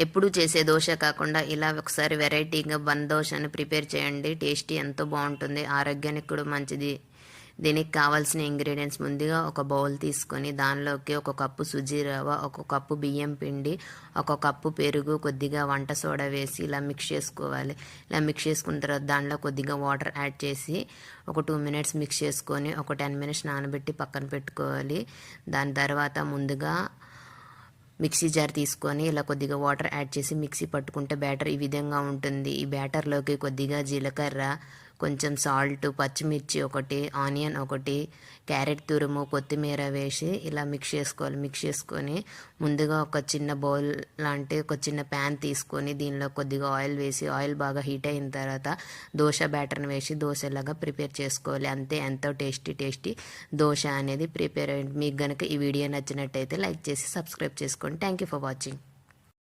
ఎప్పుడు చేసే దోశ కాకుండా ఇలా ఒకసారి వెరైటీగా బన్ దోశని ప్రిపేర్ చేయండి. టేస్టీ ఎంతో బాగుంటుంది, ఆరోగ్యానికి కూడా మంచిది. దీనికి కావాల్సిన ఇంగ్రీడియంట్స్ ముందుగా ఒక బౌల్ తీసుకొని దానిలోకి ఒక కప్పు సుజీ రవ్వ, ఒక కప్పు బియ్యం పిండి, ఒక కప్పు పెరుగు, కొద్దిగా వంట సోడా వేసి ఇలా మిక్స్ చేసుకోవాలి. ఇలా మిక్స్ చేసుకున్న తర్వాత దాంట్లో కొద్దిగా వాటర్ యాడ్ చేసి ఒక 2 మినిట్స్ మిక్స్ చేసుకొని ఒక 10 మినిట్స్ నానబెట్టి పక్కన పెట్టుకోవాలి. దాని తర్వాత ముందుగా మిక్సీ జార్ తీసుకొని ఇలా కొద్దిగా వాటర్ యాడ్ చేసి మిక్సీ పట్టుకుంటే బ్యాటర్ ఈ విధంగా ఉంటుంది. ఈ బ్యాటర్లోకి కొద్దిగా జీలకర్ర, కొంచెం సాల్ట్, పచ్చిమిర్చి ఒకటి, ఆనియన్ ఒకటి, క్యారెట్ తురుము, కొత్తిమీర వేసి ఇలా మిక్స్ చేసుకోవాలి. మిక్స్ చేసుకొని ముందుగా ఒక చిన్న బౌల్ లాంటి ఒక చిన్న ప్యాన్ తీసుకొని దీనిలో కొద్దిగా ఆయిల్ వేసి ఆయిల్ బాగా హీట్ అయిన తర్వాత దోశ బ్యాటర్ని వేసి దోశలాగా ప్రిపేర్ చేసుకోవాలి. అంతే, ఎంతో టేస్టీ దోశ అనేది ప్రిపేర్ అయ్యింది. మీకు కనుక ఈ వీడియో నచ్చినట్టయితే లైక్ చేసి సబ్స్క్రైబ్ చేసుకోండి. Thank you for watching.